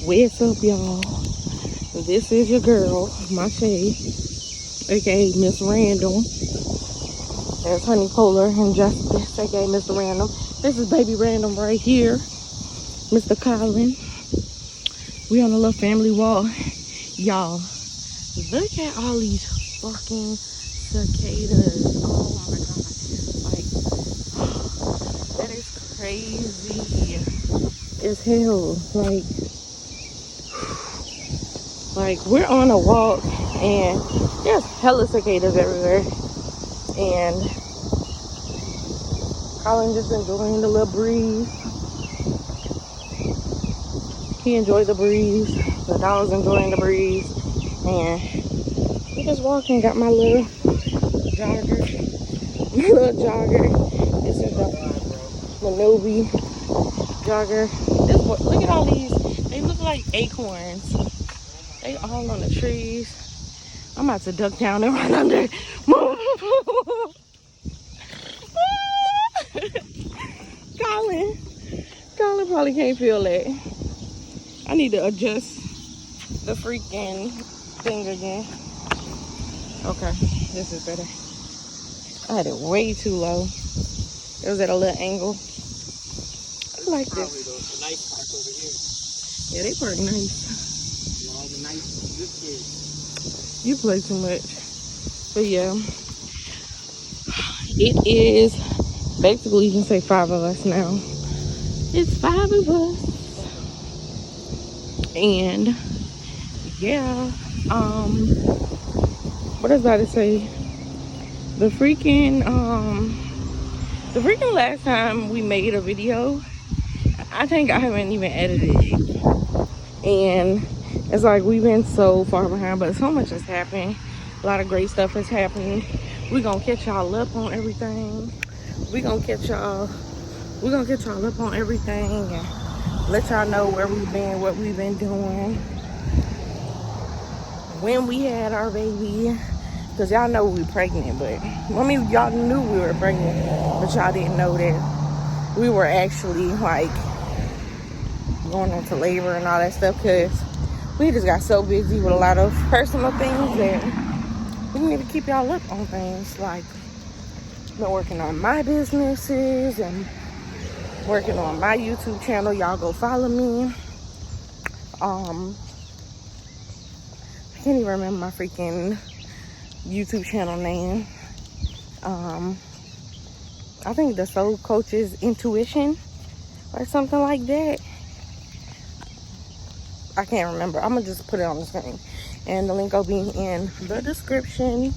What's up, y'all? This is your girl, Mache, aka Miss Random. There's Honey Polar and Justice, aka Mr. Random. This is Baby Random right here, Mr. Colin. We on a little family walk. Y'all, look at all these fucking cicadas. Oh my god. Like, that is crazy as hell. Like we're on a walk and there's hella cicadas everywhere. And Colin just enjoying the little breeze. He enjoyed the breeze. The dog's enjoying the breeze. And we just walking. Got my little jogger. My little jogger. This is the Manobi jogger. Look at all these. They look like acorns. They all on the trees. I'm about to duck down and run under. Colin probably can't feel that. I need to adjust the freaking thing again. Okay, this is better. I had it way too low. It was at a little angle. I like this. The nice park over here. Yeah, they park nice. All the nice good kids. You play too much. But yeah. It is basically, you can say 5 of us now. It's 5 of us. And yeah, what I was about to say, the freaking last time we made a video, I think I haven't even edited it. And it's like we've been so far behind, but so much has happened. A lot of great stuff is happening. We're gonna catch y'all up on everything. We're gonna catch y'all up on everything and let y'all know where we've been, what we've been doing, when we had our baby. Because y'all know we were pregnant, but I mean, y'all knew we were pregnant, but y'all didn't know that we were actually like going into labor and all that stuff, because we just got so busy with a lot of personal things that we need to keep y'all up on things. Like, been working on my businesses and working on my YouTube channel. Y'all go follow me. I can't even remember my freaking YouTube channel name. I think the Soul Coach's Intuition or something like that. I can't remember. I'm gonna just put it on the screen, and the link will be in the description.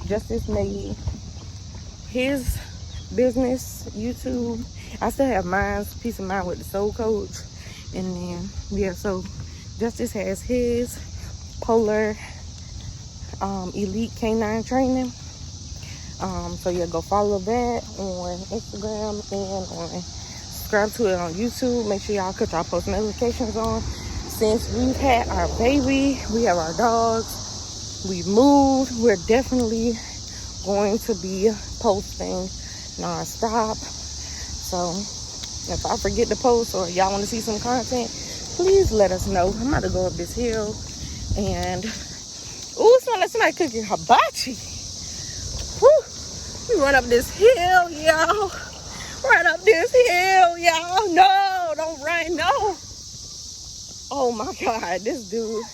Justice made his business YouTube. I still have mine's Peace of Mind with the Soul Coach, and then yeah, so Justice has his Polar Elite Canine Training. So yeah, go follow that on Instagram and subscribe to it on YouTube. Make sure y'all cut y'all post notifications on. Since we've had our baby, we have our dogs, we've moved, we're definitely going to be posting non-stop. So if I forget to post or y'all want to see some content, please let us know. I'm about to go up this hill and ooh, smell like somebody cooking hibachi. Woo! We run up this hill, y'all. Run up this hill, y'all. No, don't run, no. Oh my God, this dude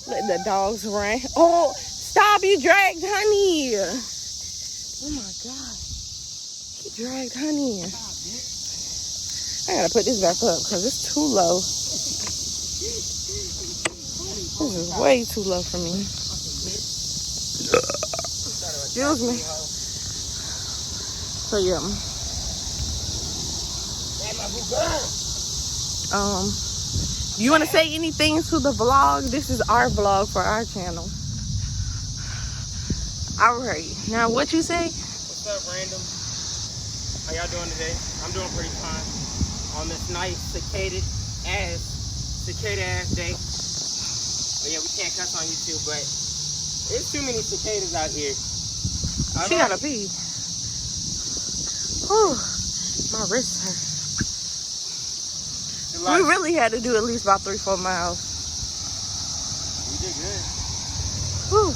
let the dogs run. Oh, stop, you dragged Honey. Oh my God, he dragged Honey. I gotta put this back up because it's too low. This is way too low for me. Excuse me. So yeah. You want to say anything to the vlog? This is our vlog for our channel. All right. Now, what you say? What's up, Random? How y'all doing today? I'm doing pretty fine. On this nice cicada ass day. But yeah, we can't cuss on YouTube, but there's too many cicadas out here. She gotta pee. Whew. My wrist hurt. We really had to do at least about 3-4 miles. We did good. Whew.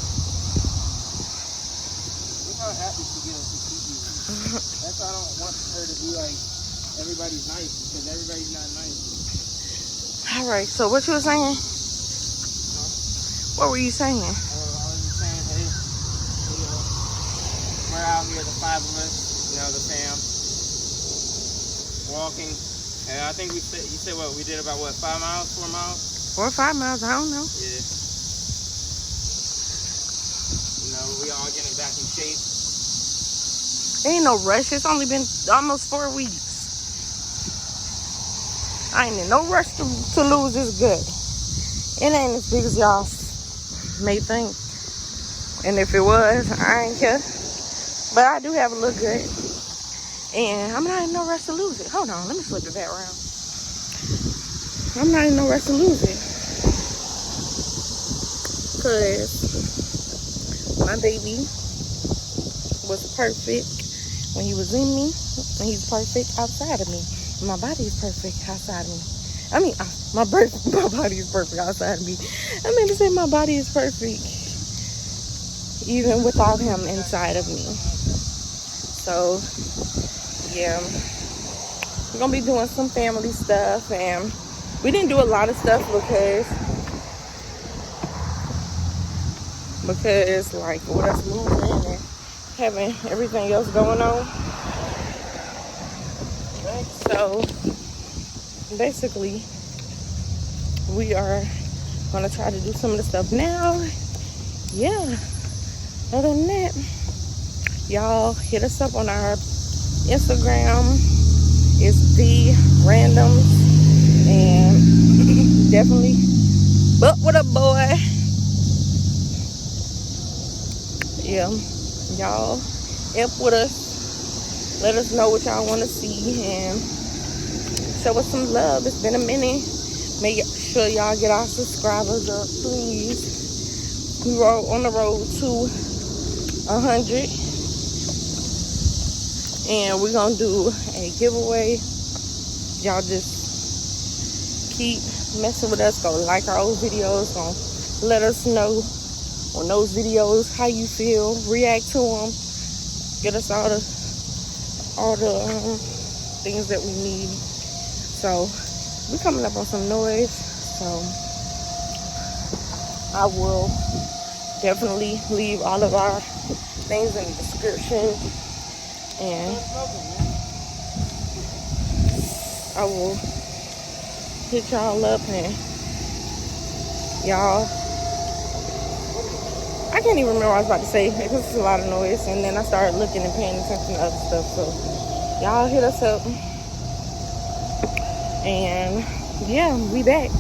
Look how happy she gets to see you. That's why I don't want her to be like everybody's nice, because everybody's not nice. All right, so what you were saying? What were you saying? I was just saying, hey, we're out here, the 5 of us, the fam, walking. And I think you said what, we did about 5 miles, 4 miles? 4 or 5 miles, I don't know. Yeah. We all getting back in shape. Ain't no rush. It's only been almost 4 weeks. I ain't in no rush to lose this good. It ain't as big as y'all may think. And if it was, I ain't care. But I do have a little good. And I'm not in no rush to lose it. Hold on, let me flip it back around. I'm not in no rush to lose it. Because my baby was perfect when he was in me. And he's perfect outside of me. And my body is perfect outside of me. I mean, my body is perfect outside of me. I meant to say my body is perfect even without him inside of me. So, yeah. We're going to be doing some family stuff. And we didn't do a lot of stuff because like, with us moving and having everything else going on. So, basically, we are going to try to do some of the stuff now. Yeah. Other than that, y'all hit us up on our Instagram. It's the randoms. And definitely, but with a boy. Yeah. Y'all help with us. Let us know what y'all want to see. And show us some love. It's been a minute. Make sure y'all get our subscribers up, please. We were on the road to 100. And we're going to do a giveaway. Y'all just keep messing with us. Go like our old videos. Go let us know on those videos how you feel. React to them. Get us all the things that we need. So we're coming up on some noise. So I will definitely leave all of our things in the description. And I will hit y'all up. And y'all, I can't even remember what I was about to say because it's a lot of noise. And then I started looking and paying attention to other stuff. So y'all hit us up. And yeah, we back.